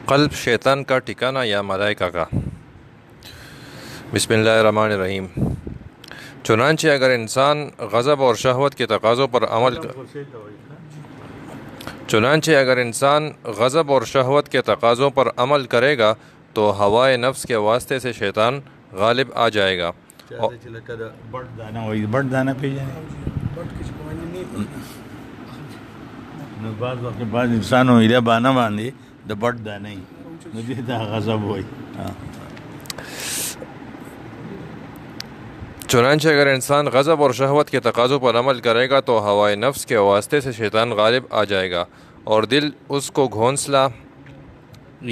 قلب شیطان کا ٹھکانہ یا ملائکہ کا؟ بسم اللہ الرحمن الرحیم۔ چنانچہ اگر انسان غضب اور شہوت کے تقاضوں پر عمل کرے گا تو ہوائے نفس کے واسطے سے شیطان غالب آ جائے گا۔ بعض انسانوں ایریا بانا باندھی دا بٹ دا نہیں مجھے دا غضب ہوئی۔ چنانچہ اگر انسان غضب اور شہوت کے تقاضوں پر عمل کرے گا تو ہوائے نفس کے واسطے سے شیطان غالب آ جائے گا اور دل اس کو گھونسلا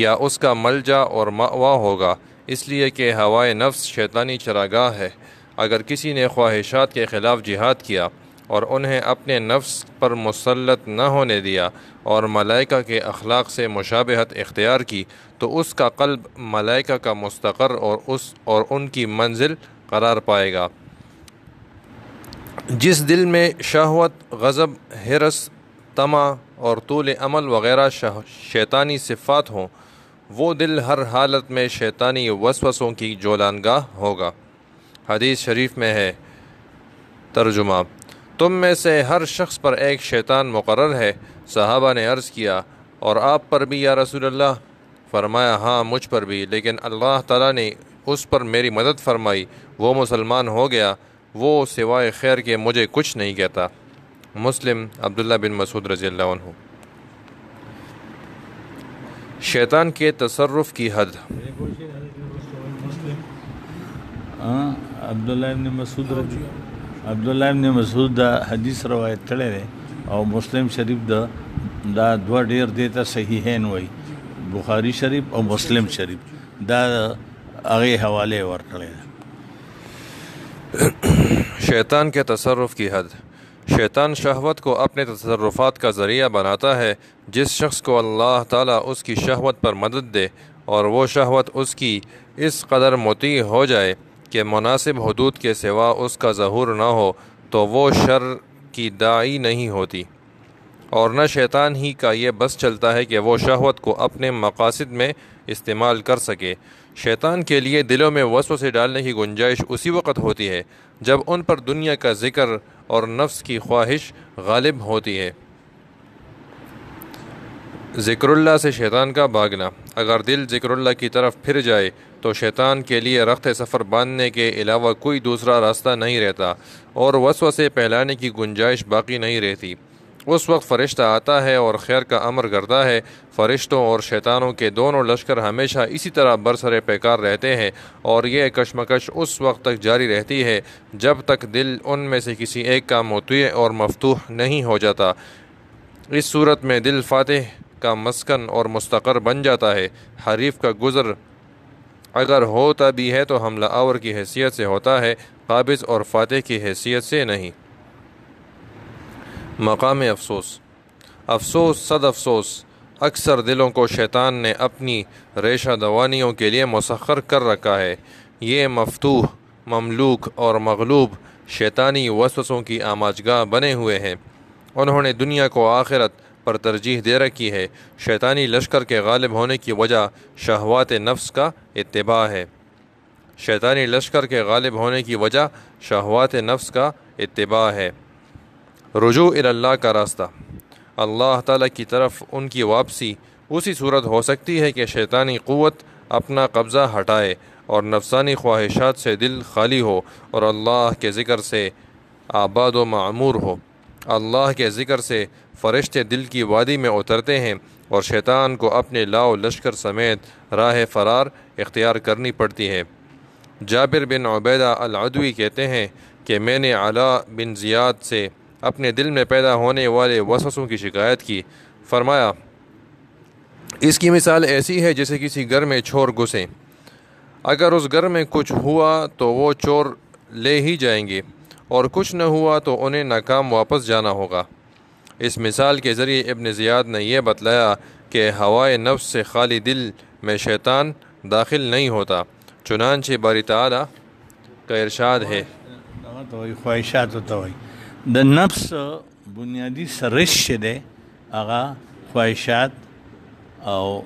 یا اس کا ملجا اور مأوا ہوگا، اس لیے کہ ہوائے نفس شیطانی چراگاہ ہے۔ اگر کسی نے خواہشات کے خلاف جہاد کیا اور انہیں اپنے نفس پر مسلط نہ ہونے دیا اور ملائکہ کے اخلاق سے مشابہت اختیار کی تو اس کا قلب ملائکہ کا مستقر اور ان کی منزل قرار پائے گا۔ جس دل میں شہوت، غضب، حرص، طمع اور طول عمل وغیرہ شیطانی صفات ہوں، وہ دل ہر حالت میں شیطانی وسوسوں کی جولانگاہ ہوگا۔ حدیث شریف میں ہے، ترجمہ: تم میں سے ہر شخص پر ایک شیطان مقرر ہے۔ صحابہ نے عرض کیا، اور آپ پر بھی یا رسول اللہ؟ فرمایا، ہاں مجھ پر بھی، لیکن اللہ تعالیٰ نے اس پر میری مدد فرمائی، وہ مسلمان ہو گیا، وہ سوائے خیر کے مجھے کچھ نہیں کہتا۔ مسلم، عبداللہ بن مسعود رضی اللہ عنہ۔ شیطان کے تصرف کی حد۔ عبداللہ ابن مسعود دا حدیث روایت کړی دی او مسلم شریف دا دوه ډیر دیتا صحیحین وای، بخاری شریف او مسلم شریف دا هغه حوالے ورکړی دی۔ شیطان کے تصرف کی حد۔ شیطان شہوت کو اپنے تصرفات کا ذریعہ بناتا ہے۔ جس شخص کو اللہ تعالیٰ اس کی شہوت پر مدد دے اور وہ شہوت اس کی اس قدر مطیع ہو جائے کہ مناسب حدود کے سوا اس کا ظہور نہ ہو تو وہ شر کی داعی نہیں ہوتی، اور نہ شیطان ہی کا یہ بس چلتا ہے کہ وہ شہوت کو اپنے مقاصد میں استعمال کر سکے۔ شیطان کے لیے دلوں میں وسوسے ڈالنے کی گنجائش اسی وقت ہوتی ہے جب ان پر دنیا کا ذکر اور نفس کی خواہش غالب ہوتی ہے۔ ذکر اللہ سے شیطان کا بھاگنا۔ اگر دل ذکر اللہ کی طرف پھر جائے تو شیطان کے لیے رخت سفر باندھنے کے علاوہ کوئی دوسرا راستہ نہیں رہتا اور وسوسے پھیلانے کی گنجائش باقی نہیں رہتی۔ اس وقت فرشتہ آتا ہے اور خیر کا امر کرتا ہے۔ فرشتوں اور شیطانوں کے دونوں لشکر ہمیشہ اسی طرح برسر پیکار رہتے ہیں اور یہ کشمکش اس وقت تک جاری رہتی ہے جب تک دل ان میں سے کسی ایک کا مطیع اور مفتوح نہیں ہو جاتا۔ اس صورت میں دل فاتح کا مسکن اور مستقر بن جاتا ہے۔ حریف کا گزر اگر ہوتا بھی ہے تو حملہ آور کی حیثیت سے ہوتا ہے، قابض اور فاتح کی حیثیت سے نہیں۔ مقام افسوس۔ افسوس، صد افسوس، اکثر دلوں کو شیطان نے اپنی ریشہ دوانیوں کے لیے مسخر کر رکھا ہے۔ یہ مفتوح، مملوک اور مغلوب شیطانی وسوسوں کی آماجگاہ بنے ہوئے ہیں۔ انہوں نے دنیا کو آخرت پر ترجیح دے رکھی ہے۔ شیطانی لشکر کے غالب ہونے کی وجہ شہوات نفس کا اتباع ہے۔ شیطانی لشکر کے غالب ہونے کی وجہ شہوات نفس کا اتباع ہے۔ رجوع الی اللہ کا راستہ۔ اللہ تعالیٰ کی طرف ان کی واپسی اسی صورت ہو سکتی ہے کہ شیطانی قوت اپنا قبضہ ہٹائے اور نفسانی خواہشات سے دل خالی ہو اور اللہ کے ذکر سے آباد و معمور ہو۔ اللہ کے ذکر سے فرشتے دل کی وادی میں اترتے ہیں اور شیطان کو اپنے لاؤ لشکر سمیت راہ فرار اختیار کرنی پڑتی ہے۔ جابر بن عبیدہ العدوی کہتے ہیں کہ میں نے علاء بن زیاد سے اپنے دل میں پیدا ہونے والے وسوسوں کی شکایت کی۔ فرمایا، اس کی مثال ایسی ہے جیسے کسی گھر میں چور گھسیں۔ اگر اس گھر میں کچھ ہوا تو وہ چور لے ہی جائیں گے اور کچھ نہ ہوا تو انہیں ناکام واپس جانا ہوگا۔ اس مثال کے ذریعے ابن زیاد نے یہ بتلایا کہ ہوائے نفس سے خالی دل میں شیطان داخل نہیں ہوتا۔ چنانچہ باری تعالیٰ کا ارشاد ہے، خواہشات ہوتا ہوئی د نفس بنیادی سرش دی هغه خواهشات او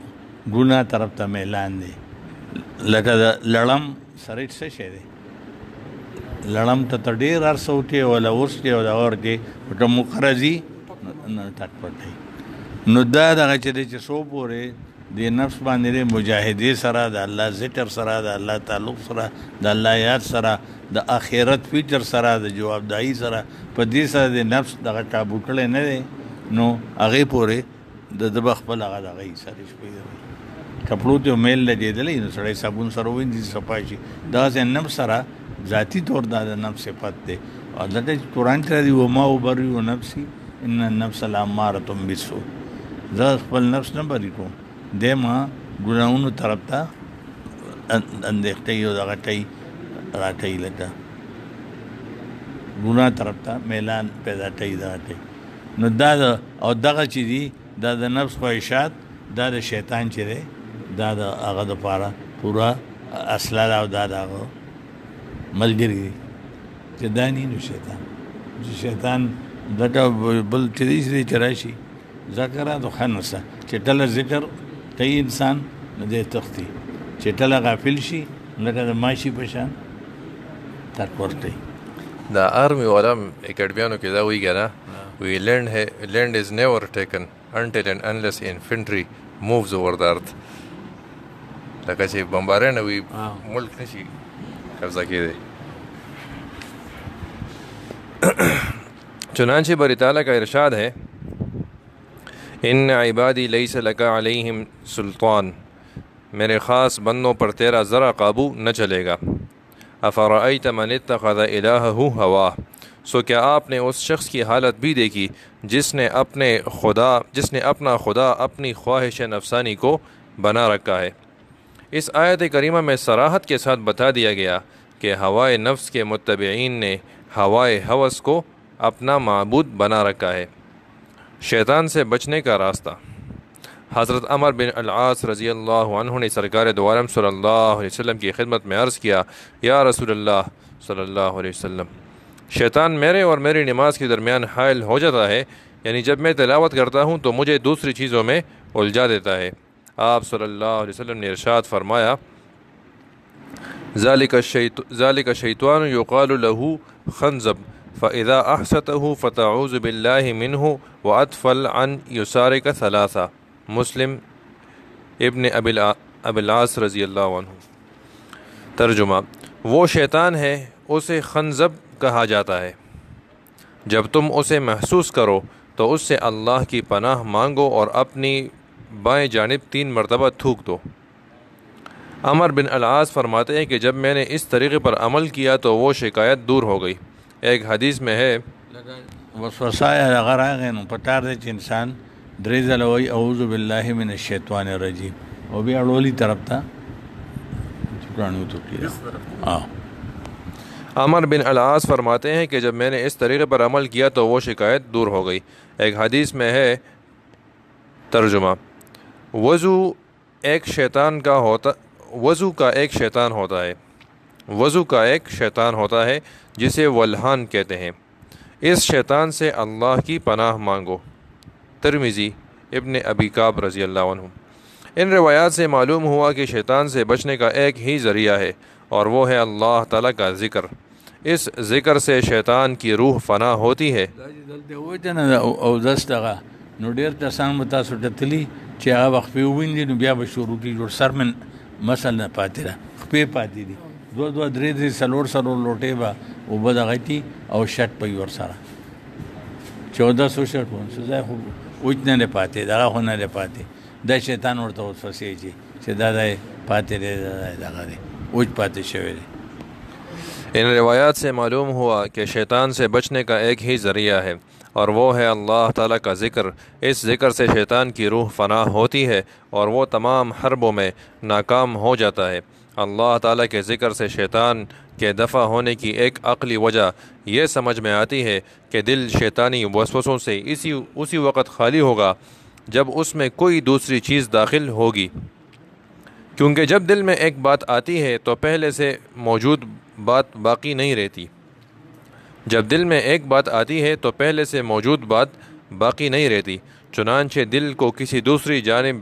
ګناه طرف ته میلان دی. لکه د لړم سره څه شی دی، لړم ته ډېر هر څه وټې ولا اوس دی او اور دی ټه مقرضي نه ټک پټي. نو دا دغه چې دی چې څو پورې د نفس باندې مجاهدې سره، د الله ذکر سره، د الله تعلق سره، د الله یاد سره، د آخرت فکر سره، د جوابدایي سره، په دې سره د نفس دغه قابو کړی نه دی، نو هغې پورې د خپل هغه دغه سره شپې کپړو ته میل لګېدلی، نو سړی صابون سره ووینځي صفا شي. دغسې نفس سره ذاتي طور دا د نفس صفت دی. او دلته چې قرآن کې راځي وما ابرئ نفسي ان النفس لامارة بالسوء، زه خپل نفس نه بري کوم، دی ما ګناهونو طرف ته اندېښتې او دغه ټی راټی لکه ګناه طرف ته میلان پیدا ټی دغه ټی. نو دا او دغه چې دي دا د نفس خواهشات، دا د شیطان چې دی دا د هغه دپاره پوره اصله ده او دا د هغه ملګري دي چې دا نه نو شیطان دغه بل چې دی چې راشي ذکر د خنسه چې ټله ذکر کوي انسان نه دی تختی، چې ټله غافل شي لکه د ماشي په شان تک ورته. دا آرمی والا اکیډمیانو کې دا وایي کنه، وی land is never taken until and unless infantry moves over the earth. لکه چې بمبارۍ نه وي ملک نشي قبضه کېدی. چنانچہ باری تعالیٰ کا ارشاد ہے ان عبادی لیس لک علیہم سلطان، میرے خاص بندوں پر تیرا ذرا قابو نہ چلے گا. افرأیت من اتخذ الہہ ہواہ، سو کیا آپ نے اس شخص کی حالت بھی دیکھی جس نے اپنا خدا اپنی خواہش نفسانی کو بنا رکھا ہے. اس آیت کریمہ میں صراحت کے ساتھ بتا دیا گیا کہ ہوائے نفس کے متبعین نے ہوائے ہوس کو اپنا معبود بنا رکھا ہے. شیطان سے بچنے کا راستہ. حضرت عمر بن العاص رضی اللہ عنہ نے سرکار دو عالم صلی اللہ علیہ وسلم کی خدمت میں عرض کیا، یا رسول اللہ صلی اللہ علیہ وسلم، شیطان میرے اور میری نماز کے درمیان حائل ہو جاتا ہے، یعنی جب میں تلاوت کرتا ہوں تو مجھے دوسری چیزوں میں الجھا دیتا ہے. آپ صلی اللہ علیہ وسلم نے ارشاد فرمایا، ذالک شیطان یقال له خنزب فاذا احسته فتعوذ باللہ منہ وادفل عن یسارک ثلاثہ. مسلم ابن ابی العاص رضی اللہ عنہ. ترجمہ: وہ شیطان ہے، اسے خنزب کہا جاتا ہے. جب تم اسے محسوس کرو تو اس سے اللہ کی پناہ مانگو اور اپنی بائیں جانب 3 مرتبہ تھوک دو. عمر بن العاص فرماتے ہیں کہ جب میں نے اس طریقے پر عمل کیا تو وہ شکایت دور ہو گئی. ایک حدیث میں ہے وسوسه هغه راغی نو پکار دی چې انسان درې ځله وایي اعوذ بالله من الشیطان الرجیم او بیا اړولي طرف ته چکانو تو کیا. عمر بن العاص فرماتے ہیں کہ جب میں نے اس طریقے پر عمل کیا تو وہ شکایت دور ہو گئی. ایک حدیث میں ہے ترجمہ: وضو کا ایک شیطان ہوتا ہے جسے ولہان کہتے ہیں. اس شیطان سے اللہ کی پناہ مانگو. ترمذی ابن ابی کعب رضی اللہ عنہ. ان روایات سے معلوم ہوا کہ شیطان سے بچنے کا ایک ہی ذریعہ ہے اور وہ ہے اللہ تعالیٰ کا ذکر. اس ذکر سے شیطان کی روح فنا ہوتی ہے. او دستغه نو ډیر کسان متاسو ټتلی چې هغه وخت په وینځي نو بیا به شروع کی جوړ سر من مثلا پاتې را خپې پاتې دي 2 3 سلور لوټې با او بدغتی او شټ په ور سره 1400 شټ ونه ځای خو وځنه نه پاتې دا خو نه پاتې د شیطان ورته وسوسې چې دا پاتې دی دا وځ پاتې شوی دی. ان روایات سے معلوم ہوا کہ شیطان سے بچنے کا ایک ہی ذریعہ ہے اور وہ ہے اللہ تعالیٰ کا ذکر. اس ذکر سے شیطان کی روح فنا ہوتی ہے اور وہ تمام حربوں میں ناکام ہو جاتا ہے. اللہ تعالیٰ کے ذکر سے شیطان کے دفع ہونے کی ایک عقلی وجہ یہ سمجھ میں آتی ہے کہ دل شیطانی وسوسوں سے اسی وقت خالی ہوگا جب اس میں کوئی دوسری چیز داخل ہوگی، کیونکہ جب دل میں ایک بات آتی ہے تو پہلے سے موجود بات باقی نہیں رہتی. جب دل میں ایک بات آتی ہے تو پہلے سے موجود بات باقی نہیں رہتی. چنانچہ دل کو کسی دوسری جانب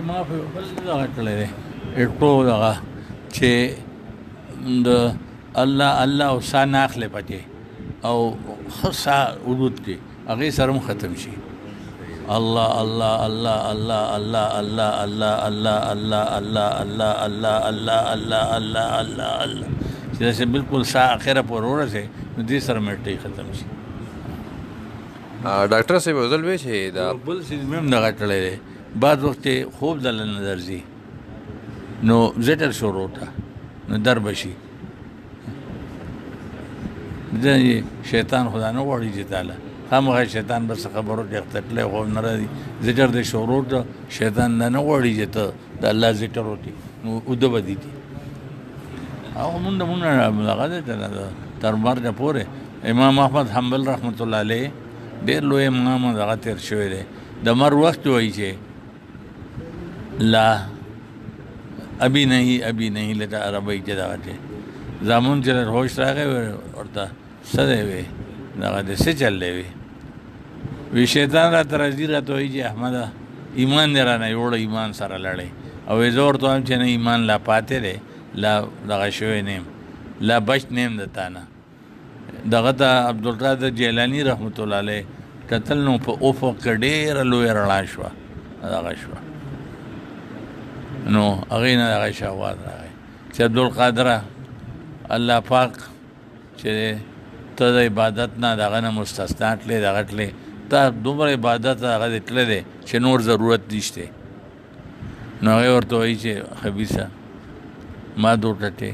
ما په بل دغه کړی دی اټو دغه چې د الله او سا ناخلې پکې او خصا وجود کې هغې سره هم ختم شي الله الله الله الله الله الله الله الله الله الله الله الله الله الله الله الله الله چې داسې بالکل سا اخره پورې ورسې نو دې سره مټۍ ختم شي. ډاکټر صاحب وزل وی چې دا بل څیز مې هم دغه کړی دی بعض وخت خوب دله نه درځي نو زټر شروع ته نو در بشي شیطان خدا نه غواړي چې تعالی خامخا شیطان بس خبرو کې تکلی خوب نه راځي زټر د شروع ته شیطان نه غواړي چې ته د الله ذکر وکړي نو اوده به دي او مونږ هغه تر مرګه پورې امام احمد حنبل رحمت الله علیه ډېر لوی امام هغه تېر شوی دی د مر وخت وایي چې لا ابھی نہیں لتا عربی کې دغه دی زامن چې هوش راغی ورته څه دی وی دغه دی څه چل دی وی شیطان راته راځي راته وایي چې احمده ایمان دې رانه یوړه ایمان سره لړی او زه ورته وایم چې نه ایمان لا پاتې دی لا دغه شوی نیم لا بچ نیم د تا نه دغه ته عبدالقادر جیلاني رحمت الله علیه کتل نو په افق کې ډېره لویه رڼا شوه دغه شوه نو هغې نه دغه شهوات راغی چې عبدالقادره الله پاک چې ته د عبادت نه دغه نه مستثنا تلې دغه تلې تا دومره عبادت هغه دې تللی دی چې نور ضرورت نشته نو هغې ورته وایي چې خبیثه ما دوټټې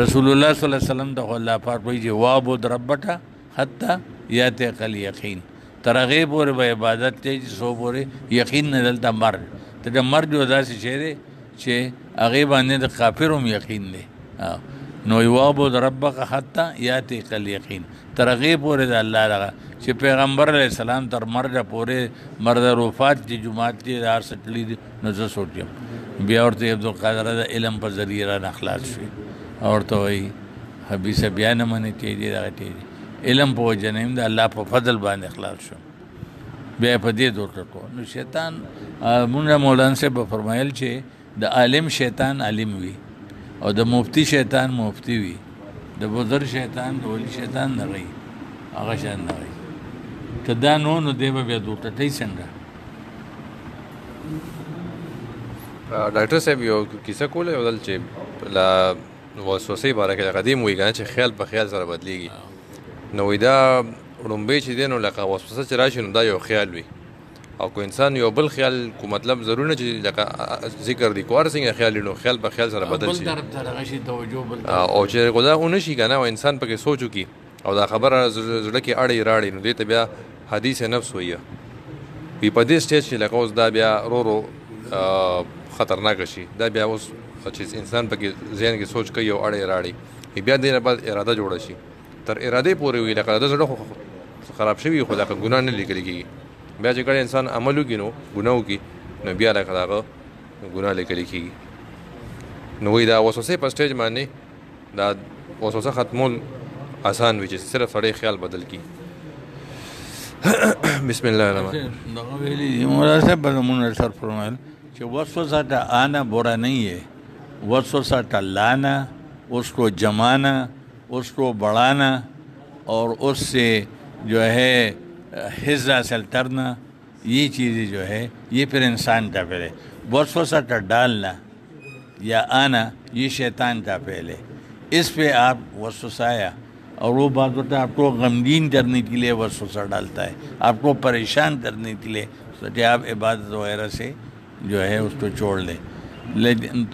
رسول الله صلی الله علیه وسلم ته خو الله پاک وایي چې وعبد ربک حتی یاتیک الیقین تر هغې پورې به عبادت کوې چې څو پورې یقین نه دلته مرګ ته د مرګ یو داسې شی دی چې هغې باندې د کافر هم یقین دی نو وعبد ربک حتی یاتیک الیقین تر هغې پورې د الله دغه چې پیغمبر علیه السلام تر مرګه پورې مرد وفات چې جومات کې د هر څه تللي دي نو زه سوچ یم بیا ورته عبدالقادره د علم په ذریعه رانه خلاص شوي او ورته وایي حبیثه بیا نه منې تېدې دغه تېدې علم په وجه نه یم د الله په فضل باندې خلاص شوم بیا په دې دوټه کو نو شیطان مونږ مولانا صاحب فرمایل چې د عالم شیطان عالم وي او د مفتی شیطان مفتی وي د بزرګ شیطان د ولی شیطان نه وي هغه شان نه وي که دا نو دی به بیا دوټه څنګه. ډاکټر صاحب یو کیسه کوله یو ځل چې لا وسوسې باره کې قدیم وي کنه چې خیال په خیال سره بدلیږي نو وی دا وړومبی چې دی نو لکه وسوسه چې راشي نو دا یو خیال وي او کو انسان یو بل خیال کو مطلب ضرور نه چې لکه ذکر دی کوار څنګه خیال نو خیال په خیال سره بدل شي او چې خدا اون شي کنه او انسان پکې سوچو کی او دا خبره زړه کې اړې راړې نو دې ته بیا حدیث نفس وایي وی په دې سټیج کې لکه اوس دا بیا رو خطرناک شي دا بیا اوس چې انسان پکې ذهن کې سوچ کوي او اړې راړې بیا دې نه بعد اراده جوړه شي تر اراده پورې وي لکه د زړه خراب شوي خو لکه ګناه نه لیکل کېږي بیا چې کله انسان عمل وکړي نو ګناه وکړي نو بیا لکه دغه ګناه لیکل کېږي نو وایي دا وسوسې په سټیج باندې دا وسوسه ختمول آسان وي چې صرف سړی خیال بدل کړي. بسم الله الرحمن دغه ویلي مولانا صاحب مونږ سره فرمایل کہ وسوسہ کا آنا برا نہیں ہے وسوسہ کا لانا اس کو جمانا اس کو بڑھانا اور اس سے جو ہے حصہ حاصل کرنا یہ چیزیں جو ہے یہ پھر انسان کا پہلے وسوسہ کا ڈالنا یا آنا یہ شیطان کا پہلے اس پہ آپ وسوسایا اور وہ بات ہوتا ہے آپ کو غمگین کرنے کے لیے وسوسہ ڈالتا ہے آپ کو پریشان کرنے کے لیے کہ آپ عبادت وغیرہ سے جو ہے اس کو چھوڑ لیں لیکن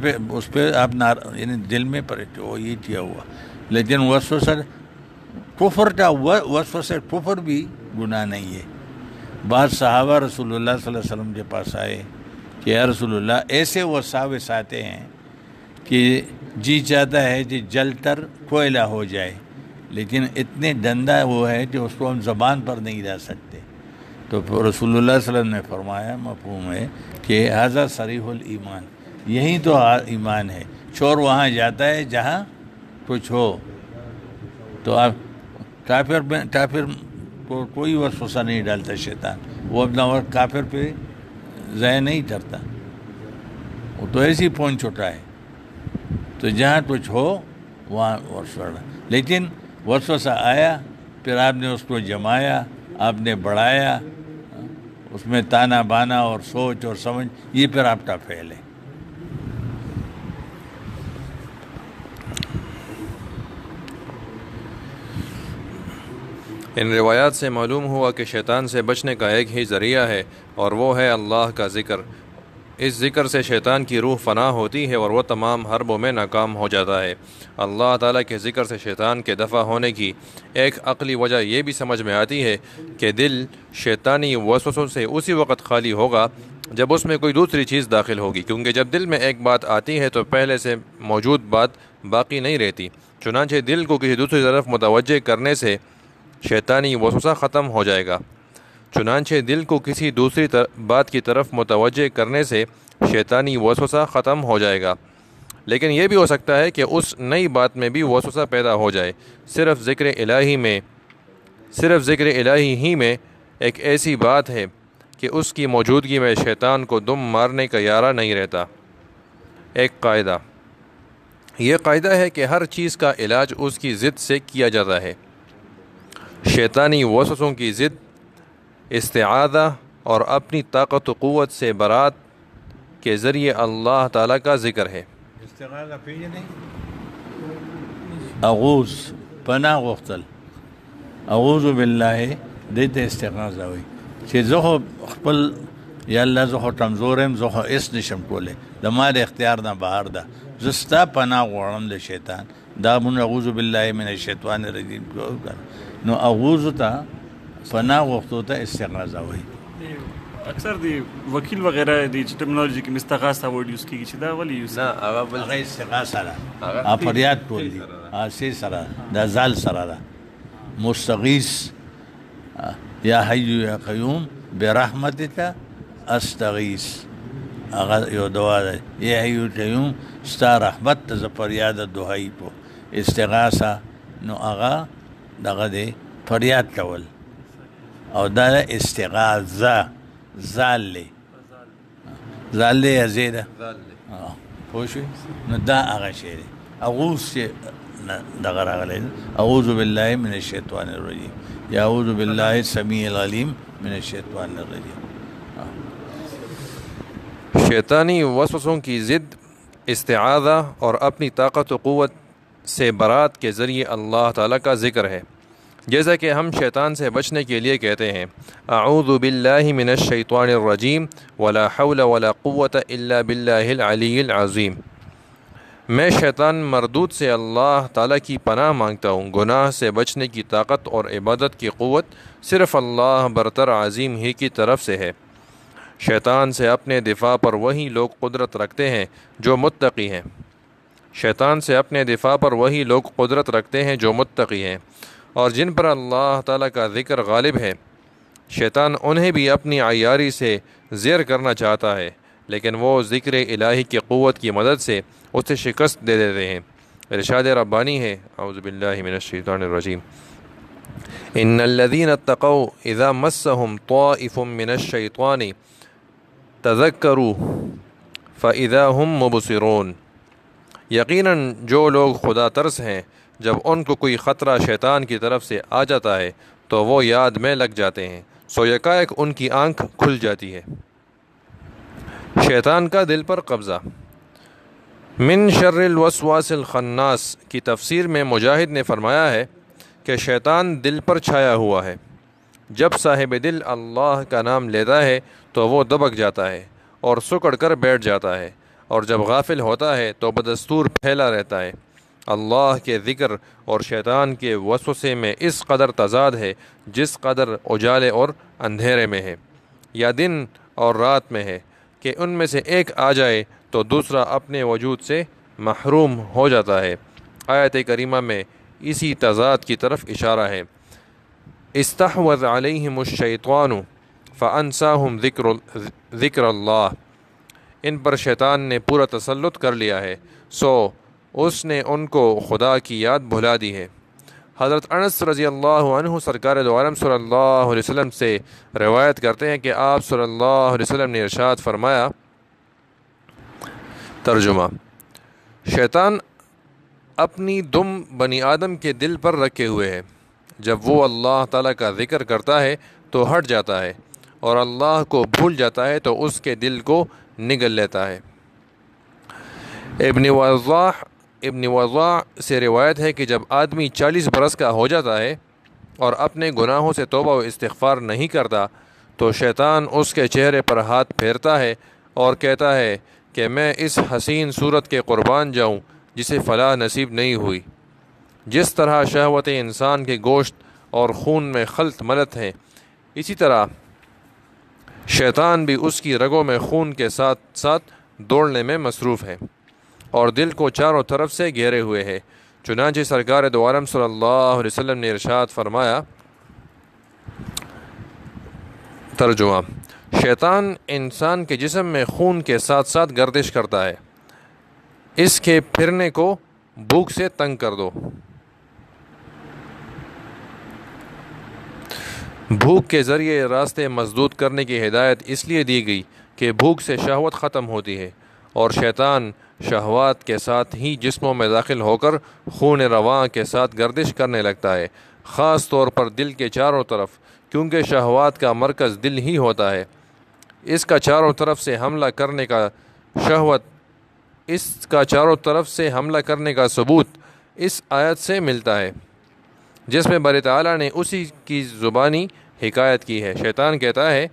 پہ اس پہ آپ یعنی دل میں پریشان وہ یہ کیا ہوا لیکن وسوسہ کفر کا وسوسہ کفر بھی گناہ نہیں ہے. بعض صحابہ رسول اللہ صلی اللہ علیہ وسلم کے پاس آئے کہ یا رسول اللہ ایسے وساوس آتے ہیں کہ جی چاہتا ہے کہ جل کر کوئلہ ہو جائے، لیکن اتنے گندا وہ ہے کہ اس کو ہم زبان پر نہیں لا سکتے. تو رسول اللہ صلی اللہ علیہ وسلم نے فرمایا مفہوم ہے کہ ھذا صریح الایمان، یہی تو ایمان ہے. چور وہاں جاتا ہے جہاں کچھ ہو. تو آپ کافر کو کوئی وسوسہ نہیں ڈالتا شیطان، وہ اپنا وقت کافر پہ ضائع نہیں کرتا، وہ تو ایسی پہنچ چکا ہے. تو جہاں کچھ ہو وہاں وسوسہ، لیکن وسوسہ آیا پھر آپ نے اس کو جمایا، آپ نے بڑھایا، اس میں تانا بانا اور سوچ اور سمجھ، یہ پھر آپ کا فعل ہے. ان روایات سے معلوم ہوا کہ شیطان سے بچنے کا ایک ہی ذریعہ ہے اور وہ ہے اللہ کا ذکر. اس ذکر سے شیطان کی روح فنا ہوتی ہے اور وہ تمام حربوں میں ناکام ہو جاتا ہے. اللہ تعالیٰ کے ذکر سے شیطان کے دفع ہونے کی ایک عقلی وجہ یہ بھی سمجھ میں آتی ہے کہ دل شیطانی وسوسوں سے اسی وقت خالی ہوگا جب اس میں کوئی دوسری چیز داخل ہوگی، کیونکہ جب دل میں ایک بات آتی ہے تو پہلے سے موجود بات باقی نہیں رہتی. چنانچہ دل کو کسی دوسری طرف متوجہ کرنے سے شیطانی وسوسہ ختم ہو جائے گا. چنانچہ دل کو کسی دوسری بات کی طرف متوجہ کرنے سے شیطانی وسوسہ ختم ہو جائے گا. لیکن یہ بھی ہو سکتا ہے کہ اس نئی بات میں بھی وسوسہ پیدا ہو جائے. صرف ذکر الہی ہی میں ایک ایسی بات ہے کہ اس کی موجودگی میں شیطان کو دم مارنے کا یارہ نہیں رہتا. ایک قاعدہ، یہ قاعدہ ہے کہ ہر چیز کا علاج اس کی ضد سے کیا جاتا ہے. شیطانی وسوسوں کی ضد استعاذہ اور اپنی طاقت و قوت سے برات کے ذریعے اللہ تعالیٰ کا ذکر ہے. استعاذہ پیجے نہیں، اعوذ پناہ غختل، اعوذ باللہ دیتے استعاذہ ہوئی کہ زخو خپل یا اللہ زخو کمزورم، زخو اس نشم کولے دمار اختیار نہ باہر دا زستا پناہ غورم دے شیطان دا من اعوذ باللہ من الشیطان الرجیم کو نو اعوذ تا پناہ غختو تا استعاذہ ہوئی. اکثر دی وکیل وغیرہ دی ٹرمینالوجی کی مستغاثہ ورڈ یوز کی گئی دا ولی یوز هغه استغاثه را فریاد کول دي سی سره دا زال سره دا مستغیث یا حی یا قیوم برحمتک استغیث، هغه یو دعا ده، یا حی یا قیوم ستا رحمت ته فریاد دعای په استغاثه نو هغه دغه دی فریاد کول او دا استغاثه زال لی زال لی یا زیده پوشوی نو دا آغا شیر اعوذ سے دغر آغا اعوذ باللہ من الشیطان الرجیم یا اعوذ باللہ السمیع العلیم من الشیطان الرجیم. شیطانی وسوسوں کی ضد استعاذہ اور اپنی طاقت و قوت سے برات کے ذریعے اللہ تعالیٰ کا ذکر ہے. جیسا کہ ہم شیطان سے بچنے کے لیے کہتے ہیں اعوذ باللہ من الشیطان الرجیم ولا حول ولا قوة الا باللہ العلی العظیم. میں شیطان مردود سے اللہ تعالیٰ کی پناہ مانگتا ہوں. گناہ سے بچنے کی طاقت اور عبادت کی قوت صرف اللہ برتر عظیم ہی کی طرف سے ہے. شیطان سے اپنے دفاع پر وہی لوگ قدرت رکھتے ہیں جو متقی ہیں. شیطان سے اپنے دفاع پر وہی لوگ قدرت رکھتے ہیں جو متقی ہیں اور جن پر اللہ تعالیٰ کا ذکر غالب ہے. شیطان انہیں بھی اپنی عیاری سے زیر کرنا چاہتا ہے لیکن وہ ذکر الہی کی قوت کی مدد سے اسے شکست دے دیتے ہیں. ارشاد ربانی ہے اعوذ باللہ من الشیطان الرجیم ان الذین اتقوا اذا مسهم طائف من الشیطان تذکروا فاذا هم مبصرون. یقیناً جو لوگ خدا ترس ہیں جب ان کو کوئی خطرہ شیطان کی طرف سے آ جاتا ہے تو وہ یاد میں لگ جاتے ہیں، سو یکایک ان کی آنکھ کھل جاتی ہے. شیطان کا دل پر قبضہ. من شر الوسواس الخناس کی تفسیر میں مجاہد نے فرمایا ہے کہ شیطان دل پر چھایا ہوا ہے. جب صاحب دل اللہ کا نام لیتا ہے تو وہ دبک جاتا ہے اور سکڑ کر بیٹھ جاتا ہے، اور جب غافل ہوتا ہے تو بدستور پھیلا رہتا ہے. اللہ کے ذکر اور شیطان کے وسوسے میں اس قدر تضاد ہے جس قدر اجالے اور اندھیرے میں ہے یا دن اور رات میں ہے کہ ان میں سے ایک آ جائے تو دوسرا اپنے وجود سے محروم ہو جاتا ہے۔ آیت کریمہ میں اسی تضاد کی طرف اشارہ ہے۔ استحوذ علیہم الشیطان فانساہم ذکر اللہ، ان پر شیطان نے پورا تسلط کر لیا ہے، سو اس نے ان کو خدا کی یاد بھلا دی ہے۔ حضرت انس رضی اللہ عنہ سرکار دو عالم صلی اللہ علیہ وسلم سے روایت کرتے ہیں کہ آپ صلی اللہ علیہ وسلم نے ارشاد فرمایا، ترجمہ: شیطان اپنی دم بنی آدم کے دل پر رکھے ہوئے ہے، جب وہ اللہ تعالیٰ کا ذکر کرتا ہے تو ہٹ جاتا ہے، اور اللہ کو بھول جاتا ہے تو اس کے دل کو نگل لیتا ہے۔ ابن وضاح سے روایت ہے کہ جب آدمی 40 برس کا ہو جاتا ہے اور اپنے گناہوں سے توبہ و استغفار نہیں کرتا تو شیطان اس کے چہرے پر ہاتھ پھیرتا ہے اور کہتا ہے کہ میں اس حسین صورت کے قربان جاؤں جسے فلاح نصیب نہیں ہوئی۔ جس طرح شہوت انسان کے گوشت اور خون میں خلط ملت ہیں، اسی طرح شیطان بھی اس کی رگوں میں خون کے ساتھ ساتھ دوڑنے میں مصروف ہے اور دل کو چاروں طرف سے گھیرے ہوئے ہے۔ چنانچہ سرکار دو عالم صلی اللہ علیہ وسلم نے ارشاد فرمایا، ترجمہ: شیطان انسان کے جسم میں خون کے ساتھ ساتھ گردش کرتا ہے، اس کے پھرنے کو بھوک سے تنگ کر دو۔ بھوک کے ذریعے راستے مسدود کرنے کی ہدایت اس لیے دی گئی کہ بھوک سے شہوت ختم ہوتی ہے، اور شیطان شہوات کے ساتھ ہی جسموں میں داخل ہو کر خون رواں کے ساتھ گردش کرنے لگتا ہے، خاص طور پر دل کے چاروں طرف، کیونکہ شہوات کا مرکز دل ہی ہوتا ہے۔ اس کا چاروں طرف سے حملہ کرنے کا ثبوت اس آیت سے ملتا ہے، جس میں باری تعالیٰ نے اسی کی زبانی حکایت کی ہے۔ شیطان کہتا ہے،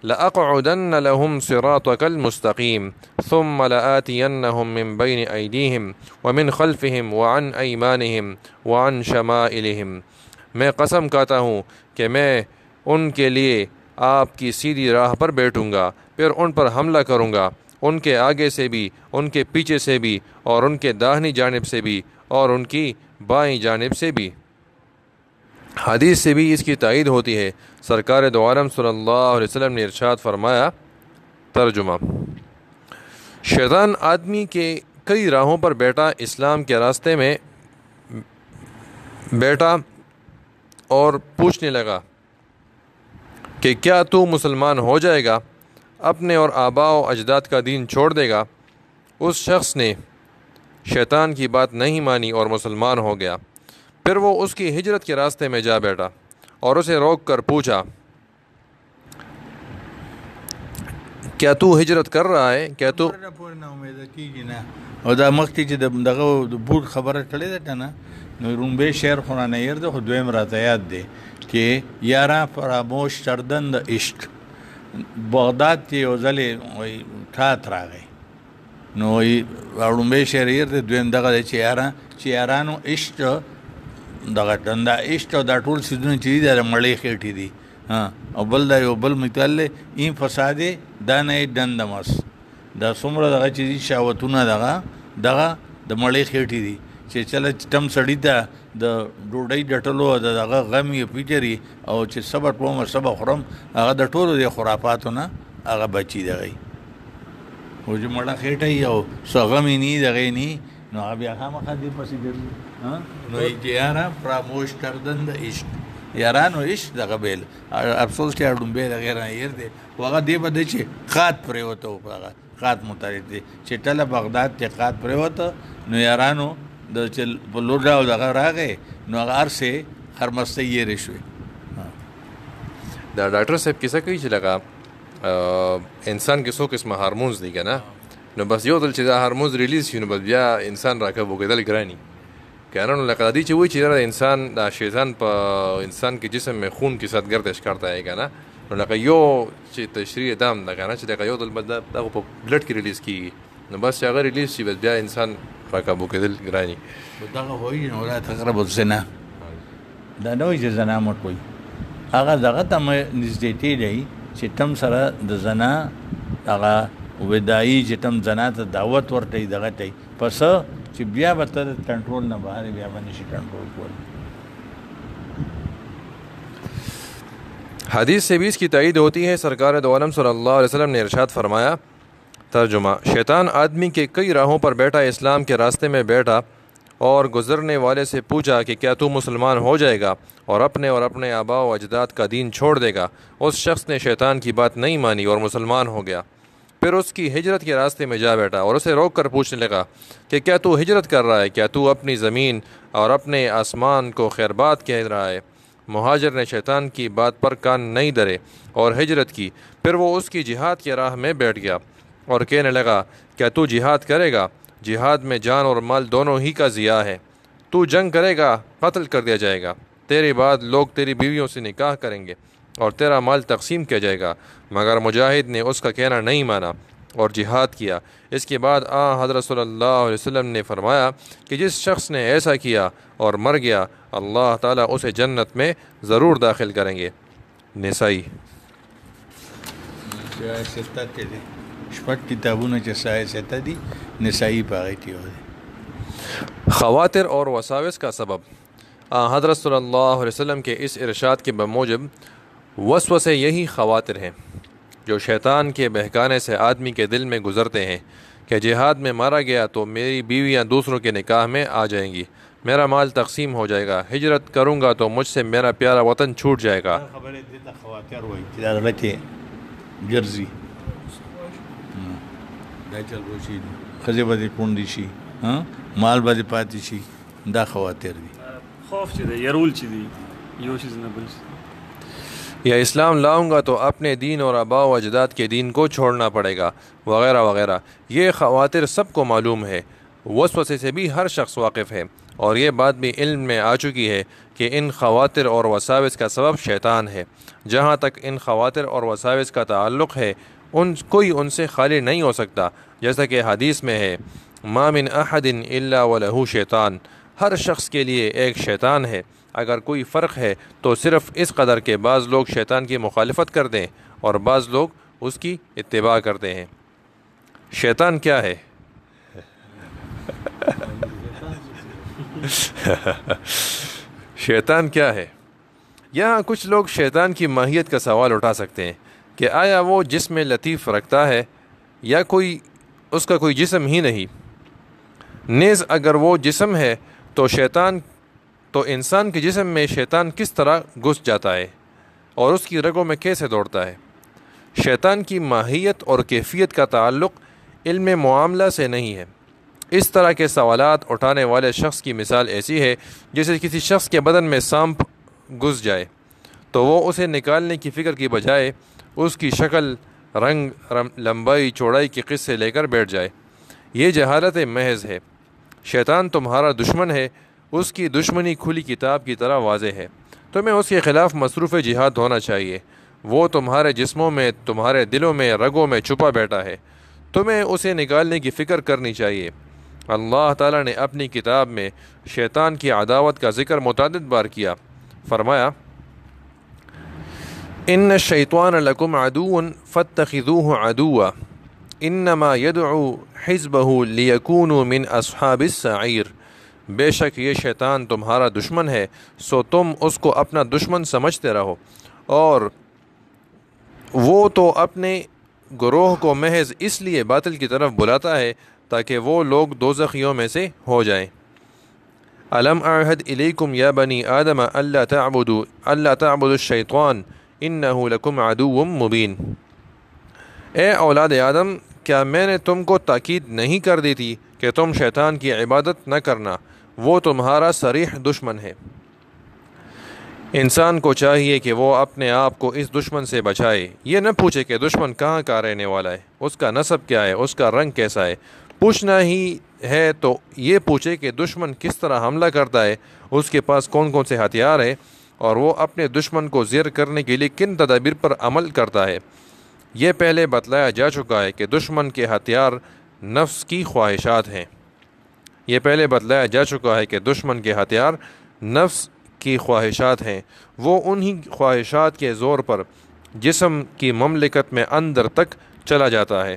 لَأَقْعُدَنَّ لَهُمْ صِرَاطَكَ الْمُسْتَقِيمَ ثُمَّ لَآتِيَنَّهُمْ مِنْ بَيْنِ أَيْدِيهِمْ وَمِنْ خَلْفِهِمْ وَعَنْ أَيْمَانِهِمْ وَعَنْ شَمَائِلِهِمْ، میں قسم کھاتا ہوں کہ میں ان کے لیے آپ کی سیدھی راہ پر بیٹھوں گا، پھر ان پر حملہ کروں گا، ان کے آگے سے بھی، ان کے پیچھے سے بھی، اور ان کے داہنی جانب سے بھی، اور ان کی بائیں جانب سے بھی۔ حدیث سے بھی اس کی تائید ہوتی ہے۔ سرکار دو عالم صلی اللہ علیہ وسلم نے ارشاد فرمایا، ترجمہ: شیطان آدمی کے کئی راہوں پر بیٹھا، اسلام کے راستے میں بیٹھا اور پوچھنے لگا کہ کیا تو مسلمان ہو جائے گا، اپنے اور آباء و اجداد کا دین چھوڑ دے گا؟ اس شخص نے شیطان کی بات نہیں مانی اور مسلمان ہو گیا۔ پھر وہ اس کی ہجرت کے راستے میں جا بیٹھا اور اسے روک کر پوچھا، کیا تو ہجرت کر رہا ہے؟ کیا تو او دا مخکې چې دغه د بوټ خبره کړې ده که نه، نو رومبی شعر خو رانه هېر ده، خو دویم راته یاد دی چې یاره فراموش کردن د عشق. بغداد کې یو ځلې وایي ټات راغی، نو وایي رومبی شعر هېر دی، دویم دغه دی چې یارانو عشق دغه دا عشق او دا ټول څیزونه چې دي دا د مړۍ خېټې دي. او بل دا یو بل مثال دی، این فسادې دا نه یې ډندمس، دا څومره دغه چې دي شهوتونه دغه د مړۍ خېټې دي چې چله ټم سړي ته د ډوډۍ ډټلو د دغه غم یې فکري او چې صبر کوم صبر خورم، هغه د ټولو د خرافاتو نه هغه بچي دغه او چې مړه خېټه یې او څه غم یې نه دغه نه، نو هغه بیا خامخا دې پسې ګرځي. نو یې چې یاره فراموش کردن د عشق، یارانو عشق دغه بیل افسوس چې ډومبی دغه نه هېر دی، خو هغه دې به دی چې قات پرېوته و، په هغه قات متعلق دی چې ټله بغداد کې قات پرېوته، نو یارانو د چې په لوډه او دغه راغی، نو هغه هر څه خرمستۍ یېرې شوې. دا ډاکټر صاحب کیسه کوي چې لکه انسان کې څو قسمه هارمونز دي که نه، نو بس یو ځل چې دا هارمونز ریلیز شي نو بس بیا انسان راکبو کېدل ګراني که نه. نو لکه دی چې وایي چې انسان دا شیطان په انسان کے جسم میں خون کے ساتھ گردش کرتا ہے که نه، نو لکه یو چې تشریح دام ده که نه چې لکه یو ځل بس دا په بلډ کې ریلیز کېږي، نو بس چې هغه ریلیز شي بس بیا انسان راکابو کېدل ګراني. دغه وایي نو لا تقربوا الزنا، دا نه وایي چې زنا مه کوئ، هغه دغه ته نږدېتې دی چې تم سره د زنا هغه ودایي چې تم زنا ته دعوت ورته دغه ته پس چې بیا به ته کنټرول نه بهر بیا به نشي کنټرول کول. حدیث سے بھی اس کی تائید ہوتی ہے. سرکار دو عالم صلی اللہ علیہ وسلم نے ارشاد فرمایا, ترجمہ: شیطان آدمی کے کئی راہوں پر بیٹھا, اسلام کے راستے میں بیٹھا اور گزرنے والے سے پوچھا کہ کیا تو مسلمان ہو جائے گا اور اپنے آباء و اجداد کا دین چھوڑ دے گا. اس شخص نے شیطان کی بات نہیں مانی اور مسلمان ہو گیا. پھر اس کی ہجرت کے راستے میں جا بیٹھا اور اسے روک کر پوچھنے لگا کہ کیا تو ہجرت کر رہا ہے, کیا تو اپنی زمین اور اپنے آسمان کو خیرباد کہہ رہا ہے. مہاجر نے شیطان کی بات پر کان نہیں دھرے اور ہجرت کی. پھر وہ اس کی جہاد کی راہ میں بیٹھ گیا اور کہنے لگا, کیا تو جہاد کرے گا؟ جہاد میں جان اور مال دونوں ہی کا ضیاع ہے. تو جنگ کرے گا, قتل کر دیا جائے گا. تیرے بعد لوگ تیری بیویوں سے نکاح کریں گے اور تیرا مال تقسیم کیا جائے گا. مگر مجاہد نے اس کا کہنا نہیں مانا اور جہاد کیا. اس کے بعد حضرت صلی اللہ علیہ وسلم نے فرمایا کہ جس شخص نے ایسا کیا اور مر گیا, اللہ تعالیٰ اسے جنت میں ضرور داخل کریں گے. نسائی. شپږ کتابونه چې سایسته دي نسائی پاغی کی ہو. خواتر اور وساوس کا سبب. حضرت صلی اللہ علیہ وسلم کے اس ارشاد کے بموجب وسوسے یہی خواتر ہیں جو شیطان کے بہکانے سے آدمی کے دل میں گزرتے ہیں کہ جہاد میں مارا گیا تو میری بیویاں دوسروں کے نکاح میں آ جائیں گی, میرا مال تقسیم ہو جائے گا, ہجرت کروں گا تو مجھ سے میرا پیارا وطن چھوٹ جائے گا. جرزی خزی بدی پوندی شي, مال بدی پاتی شي, دا خواتر دي. خوف چې دی يرول چې دی یو چیز نه بل. یا اسلام لاؤں گا تو اپنے دین اور آباء و اجداد کے دین کو چھوڑنا پڑے گا وغیرہ وغیرہ. یہ خواتر سب کو معلوم ہے, وسوسے سے بھی ہر شخص واقف ہے, اور یہ بات بھی علم میں آ چکی ہے کہ ان خواتر اور وساوس کا سبب شیطان ہے. جہاں تک ان خواتر اور وساوس کا تعلق ہے کوئی ان سے خالی نہیں ہو سکتا, جیسا کہ حدیث میں ہے, ما من احد الا ولہ شیطان, ہر شخص کے لیے ایک شیطان ہے. اگر کوئی فرق ہے تو صرف اس قدر کہ بعض لوگ شیطان کی مخالفت کر دیں اور بعض لوگ اس کی اتباع کرتے ہیں. شیطان کیا ہے؟ شیطان کیا ہے؟ یہاں کچھ لوگ شیطان کی ماہیت کا سوال اٹھا سکتے ہیں کہ آیا وہ جسم لطیف رکھتا ہے یا اس کا کوئی جسم ہی نہیں. نیز اگر وہ جسم ہے تو انسان کے جسم میں شیطان کس طرح گھس جاتا ہے اور اس کی رگوں میں کیسے دوڑتا ہے؟ شیطان کی ماہیت اور کیفیت کا تعلق علم معاملہ سے نہیں ہے. اس طرح کے سوالات اٹھانے والے شخص کی مثال ایسی ہے جیسے کسی شخص کے بدن میں سانپ گھس جائے تو وہ اسے نکالنے کی فکر کی بجائے اس کی شکل, رنگ, لمبائی, چوڑائی کے قصے لے کر بیٹھ جائے. یہ جہالت محض ہے. شیطان تمہارا دشمن ہے, اس کی دشمنی کھلی کتاب کی طرح واضح ہے. تمہیں اس کے خلاف مصروف جہاد ہونا چاہیے. وہ تمہارے جسموں میں, تمہارے دلوں میں, رگوں میں چھپا بیٹھا ہے. تمہیں اسے نکالنے کی فکر کرنی چاہیے. اللہ تعالیٰ نے اپنی کتاب میں شیطان کی عداوت کا ذکر متعدد بار کیا. فرمایا, ان الشیطان لکم عدو فاتخذوه عدوا انما يدعو حزبه لیکونوا من اصحاب السعیر. بے شک یہ شیطان تمہارا دشمن ہے, سو تم اس کو اپنا دشمن سمجھتے رہو, اور وہ تو اپنے گروہ کو محض اس لیے باطل کی طرف بلاتا ہے تاکہ وہ لوگ دوزخیوں میں سے ہو جائیں. الم اعہد الیکم یا بنی آدم الا تعبدوا الشیطان انہ لکم عدو مبین. اے اولاد آدم, کیا میں نے تم کو تاکید نہیں کر دی تھی کہ تم شیطان کی عبادت نہ کرنا, وہ تمہارا صریح دشمن ہے. انسان کو چاہیے کہ وہ اپنے آپ کو اس دشمن سے بچائے. یہ نہ پوچھے کہ دشمن کہاں کا رہنے والا ہے, اس کا نسب کیا ہے, اس کا رنگ کیسا ہے. پوچھنا ہی ہے تو یہ پوچھے کہ دشمن کس طرح حملہ کرتا ہے, اس کے پاس کون کون سے ہتھیار ہیں, اور وہ اپنے دشمن کو زیر کرنے کے لیے کن تدابیر پر عمل کرتا ہے. یہ پہلے بتلایا جا چکا ہے کہ دشمن کے ہتھیار نفس کی خواہشات ہیں. یہ پہلے بتلایا جا چکا ہے کہ دشمن کے ہتھیار نفس کی خواہشات ہیں. وہ انہی خواہشات کے زور پر جسم کی مملکت میں اندر تک چلا جاتا ہے.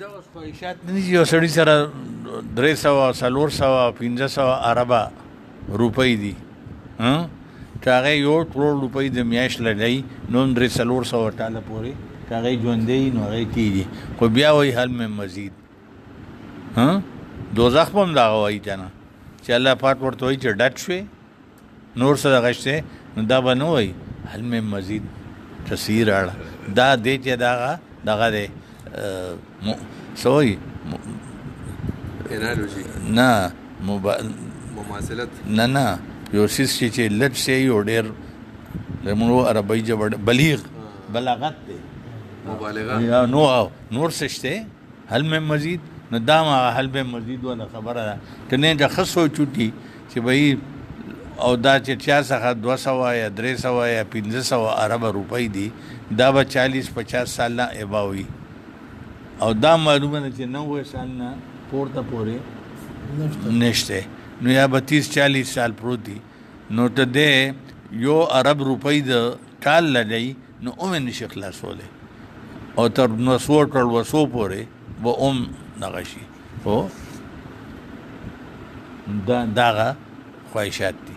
دا اوس خواهشات نه دي چې یو سړي سره 300 400 1500 اربه روپۍ دي که هغه 1 کروڑ روپۍ د میاشت لګي نو 300 ټاله پورې که هغه ژوندی نو هغه کېږي خو بیا وایي حل مې مزید دوزخ به هم دغه وایي که نه چې الله پاک ورته وایي چې ډک شوې نور څه دغه شته نو دا به نه وایي حل مې مزید تصویر اړه دا دی چې دغه دی څه وایي نه مماثلت نه یو څیز چې لټ شي یو ډېر زموږ عربی ژبه بلیغ بلاغت دی مبالغه یا نور څه شته حل مې مزید نو دا ما حل مې مزید ولا خبره ده که نه د ښه سوچ وکړي چې بهی او دا چې چا څخه 200 یا 300 یا 1500 اربه روپۍ دي دا به 40-50 سال نه ایباوي او دا معلومه ده چې 90 سال نه پورته پورې نشته نو یا به 30-40 سال پروت دي نو ته دې یو ارب روپۍ د کال لګي نو اومه نشي خلاصولی او تر 900 پورې به دغه شي خو دغه خواہشات دي.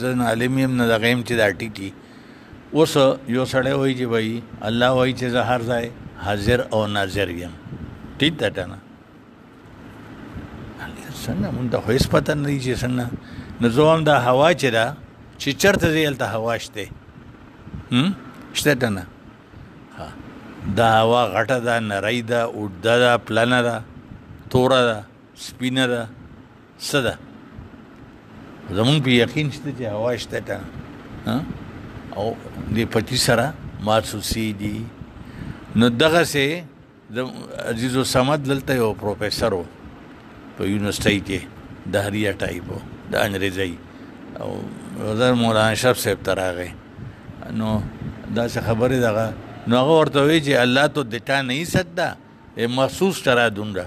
ځن عالم يم نه دغیم چې دا ټیټي اوس یو سړی وایي چې بھائی الله وایي چې زه هر ځای حاضر او ناظر یم ټیټ ده نه څنګه مونږ ته هیڅ پته نه دی چې څنګه نظام دا هوا چې دا چې چرته زیلته هوا شته شته نه دا هوا غټه ده نری ده اوږده ده پلنه ده توره ده سپینه ده څه ده زمونږ په یقین شته چې هوا شته ته او دې پټي سره محسوسېږي نو دغسې د عزیز الصمد دلته یو پروفیسر و په یونیورسټۍ کې دهریه ټایپ و د انګریزۍ او ودر مولانا اشرف صاحب ته راغی نو داسې خبرې دغه نو هغه ورته وایي چې اللہ تو دٹا نہیں سکتا محسوس کرا دوں گا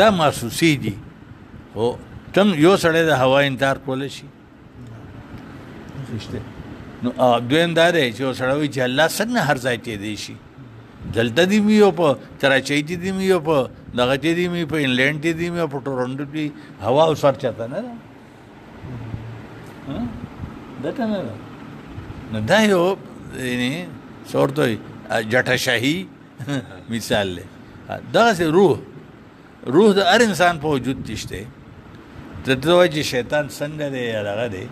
دا محسوسی دي او تم یو سړی د هوا انکار کولی شي نو دویم دا دی چې یو سړی وایي چې الله څنګه هر ځای کېدی شي دلته دې مې یو په کراچۍ کې دې مې یو په دغه کې دې مې په انګلینډ کې دې مې په ټورنټو کې هوا او سر چاته نه ده دته نه ده نو دا یو یعنی څه ورته وایي جټه شاهي مثال دی دغسې روح د هر انسان په وجود کې شته ته ته وایي چې شیطان څنګه دی یا دغه دی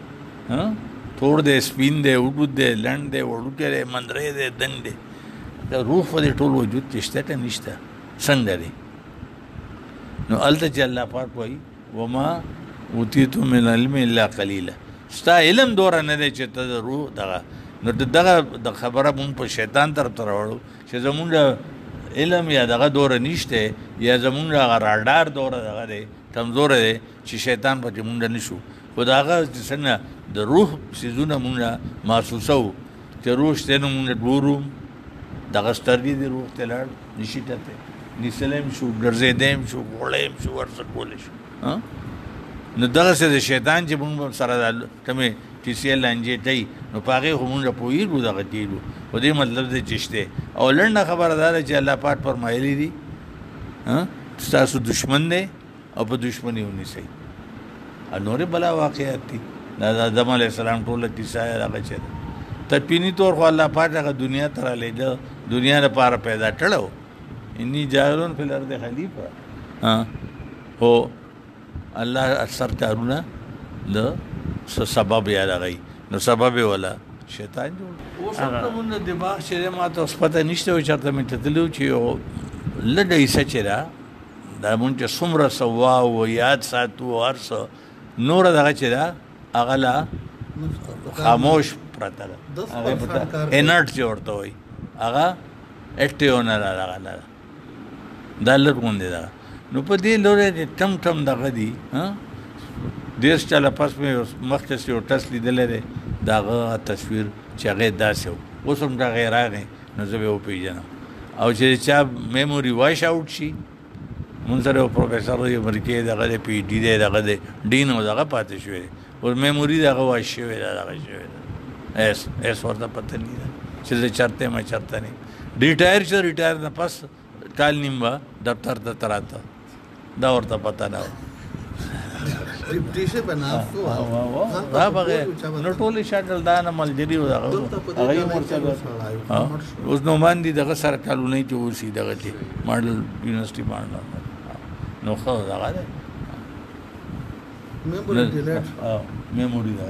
تور دی سپین دی اوږد دی لنډ دی وړوکی دی مندری دی دنګ دی دا روح په دې ټول وجود کې شته که نشته څنګه دی نو هلته چې الله پاک وایي وما اوتیتم من العلم الا قلیلا ستا علم دوره نه دی چې ته د روح دغه نو دغه د خبره مونږ په شیطان طرف ته راوړو چې زمونږ علم یا دغه دوره نشته یا زمونږ هغه راډار دوره دغه دی کمزوره دی چې شیطان پکې مونږ نشو خو د هغه څنګه د روح څیزونه مونږ محسوسوو چې روح شته نو مونږ ګورو دغه سترګې د روح ته لاړ نشي ته نیسلی هم شو ګرځېدی هم شو غوړی هم شو ورڅه کولی شو نو دغسې د شیطان چې مونږ سره د کمې کیسې لانجې کوي نو په هغې خو مونږ پوهېږو دغه کېږو خو دې مطلب دی چې شته او لنډه خبره دا ده چې الله پاک فرمایلی دي ستاسو دشمن دی او په دشمني ونیسئ او نورې بلا واقعات دي دا د آدم علیه السلام ټوله کیسه هغه چې ده تدپینی طور خو الله پاک هغه دنیا ته رالیږه دنیا لپاره پیدا کړی و انی جاعلون فی الارض خلیفه هو الله اکثر کارونه د سبب یاد غي نو سبب ولا شیطان جوړ اوس هم د دماغ چې ما ته اوس پته نشته و چرته مې تدلو چې لډای سچرا دا مونږ څومره سوا او یاد ساتو ارسه نور دغه چې دا اغلا خاموش پرته هغه پته انرټ جوړته وي هغه اکټیو نه راغله دا لږ دا نو په دې لورې ټم ټم دغه دی دیش چاله پس مې مخکې یو ټس لیدلی دی د هغه تصویر چې هغې داسې و اوس هم دغه راغی نو زه به وپېژنم او چې چا میموري واش آوټ شي مونږ سره یو پروفیسر دی امریکې دغه دی پی ایچ ډي دی دغه دی ډین او دغه پاتې شوی دی اوس میموري دغه واش شوی دی دغه شوی دی ایس ورته پته نه ده چې زه چرته ما چرته نه ریټایر شو ریټایر نه پس کال نیم به دفتر ته تراته دا ورته پته نه ریپټیشن بناسو دا بغیر نو ټول شاټل دا نه ملګری و هغه ورته اوس نو باندې دغه سره کالونی چې اوسې دغه چې ماډل یونیورسيټي باندې نو خو دغه میموري دا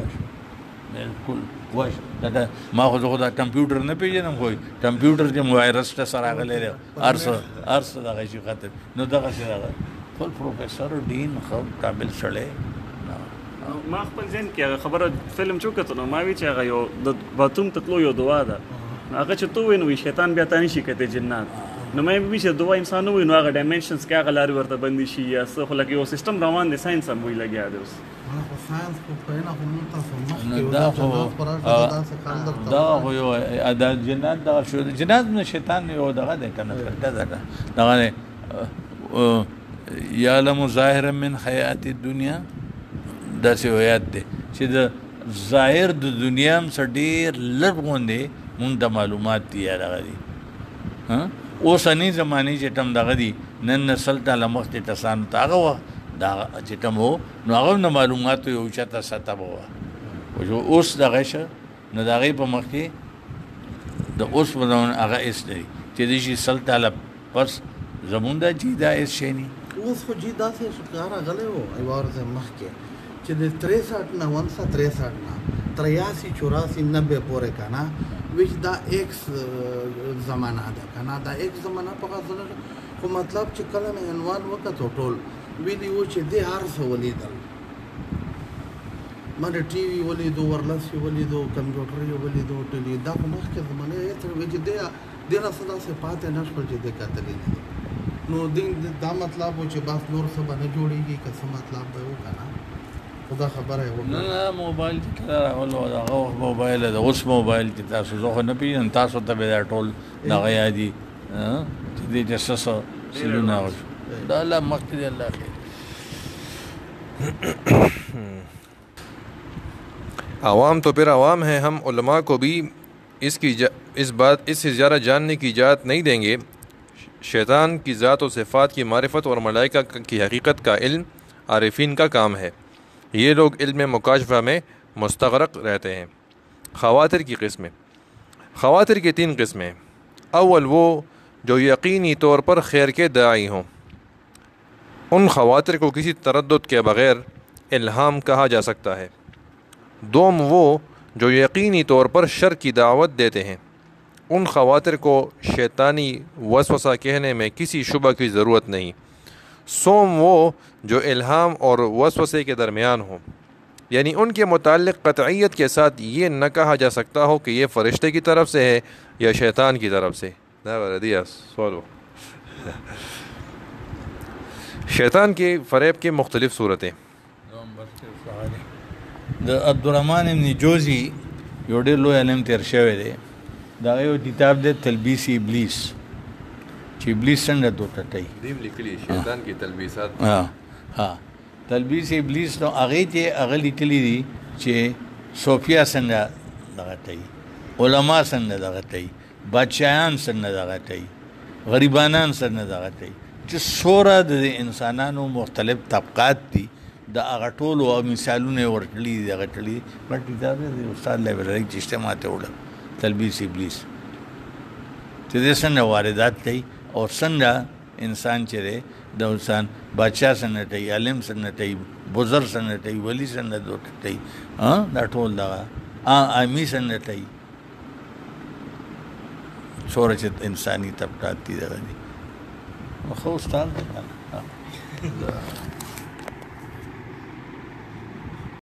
بالکل واش دا ما خو دا کمپیوټر نه پیژنم خو کمپیوټر چې وایرس ته سره غلې ارس دغه شي خاطر نو دغه شي دغه خپل پروفیسر ډین خو قابل سړی ما خپل ځین کې خبره فلم چوکته نو ما وی چې هغه یو د باتوم تطلو یو دعا ده هغه چې تو ویني شیطان بیا تانی شي کته جنات نو مې وی چې دعا انسان نو نو هغه ډایمنشنز کې هغه لاري ورته بندي شي یا څه خو لکه یو سیستم روان دي ساينس هم وی لګیا دی اوس ساينس کو په نه هم تاسو مخکې دا خو یو ادا جنات دا شو جنات نو شیطان یو دغه ده کنه دغه یعلم ظاهرا من حیات الدنیا دا څه ویات دي چې د ظاهر د دنیا هم ډېر لږ غوندې مونږ د معلومات دي راغلي ها اوسنی زمانه چې تم دغه دي نن نسل ته لمخته تسان تاغه دا چې تم نو هغه نه معلومات یو چاته ستابه او اوس دغه شه نو دغه په مخ کې د اوس ودون هغه اس دی چې د شي سل تعالی پس زمونږ د جی دا اس شي نه اوس خو جی دا څه ښکارا غلې وو ایوار زه مخ کې چې د 63 نه 63 نه 83 84 90 پورې کنه وچ دا ایکس زمانہ ده کنه دا ایکس زمانہ په غوښنه خو مطلب چې کله نه عنوان وکړو ټول ویډیو چې د هر څه ولیدل مده ټي وي ولیدو ورلس ولیدو کمپیوټر ولیدو ټلی دا په مخ کې زمانه یې تر وچ د نه صدا سے پاتې نشول چې د کتلې نو دا مطلب و چې بس نور څه باندې جوړیږي که څه مطلب به وکنه خدا خبره و نه موبایل کې راغلو دا موبایل دا اوس موبایل کې تاسو زه نه پیژن تاسو ته به ټول دغه یادي چې دې جسسو سلونه دا الله مخکې الله خیر عوام تو پھر عوام ہیں ہم علماء کو بھی اس سے زیادہ جاننے کی اجازت نہیں دیں گے شیطان کی ذات و صفات کی معرفت اور ملائکہ کی حقیقت کا علم عارفین کا کام ہے یہ لوگ علم مکاشفہ میں مستغرق رہتے ہیں خواتر کی قسمیں خواتر کی 3 قسمیں اول وہ جو یقینی طور پر خیر کے داعی ہوں ان خواتر کو کسی تردد کے بغیر الہام کہا جا سکتا ہے دوم وہ جو یقینی طور پر شر کی دعوت دیتے ہیں ان خواتر کو شیطانی وسوسہ کہنے میں کسی شبہ کی ضرورت نہیں سوم وہ جو الہام اور وسوسے کے درمیان ہوں یعنی ان کے متعلق قطعیت کے ساتھ یہ نہ کہا جا سکتا ہو کہ یہ فرشتے کی طرف سے ہے یا شیطان کی طرف سے شیطان کے فریب کی مختلف صورتیں د عبدالرحمن ابن جوزی یو ډېر لوی علم تیر شوی دی دا یو کتاب دی تلبیس ابلیس چې ابلیس څنګه دوټټي دیم لیکلي شیطان کی تلبیسات ها تلبیس ابلیس نو هغه چې هغه لیکلي دي چې صوفیا څنګه دغه کوي علما څنګه دغه کوي بادشاہان څنګه دغه کوي غریبانان څنګه دغه کوي چې سوره د انسانانو مختلف طبقات دي دا هغه ټول او مثالونه ورکړي دي هغه ټلي بټ دا د استاد لایبرری چې اجتماع ته وړل تلبیس ابلیس چې د څنګه واردات کوي او څنګه انسان چې د انسان بادشاہ څنګه کوي عالم څنګه کوي بزر سره نټي ولی سره نټي دا ټول دغه عامي سره نټي څوره چې انساني طبقات دي دغه دي خو استاد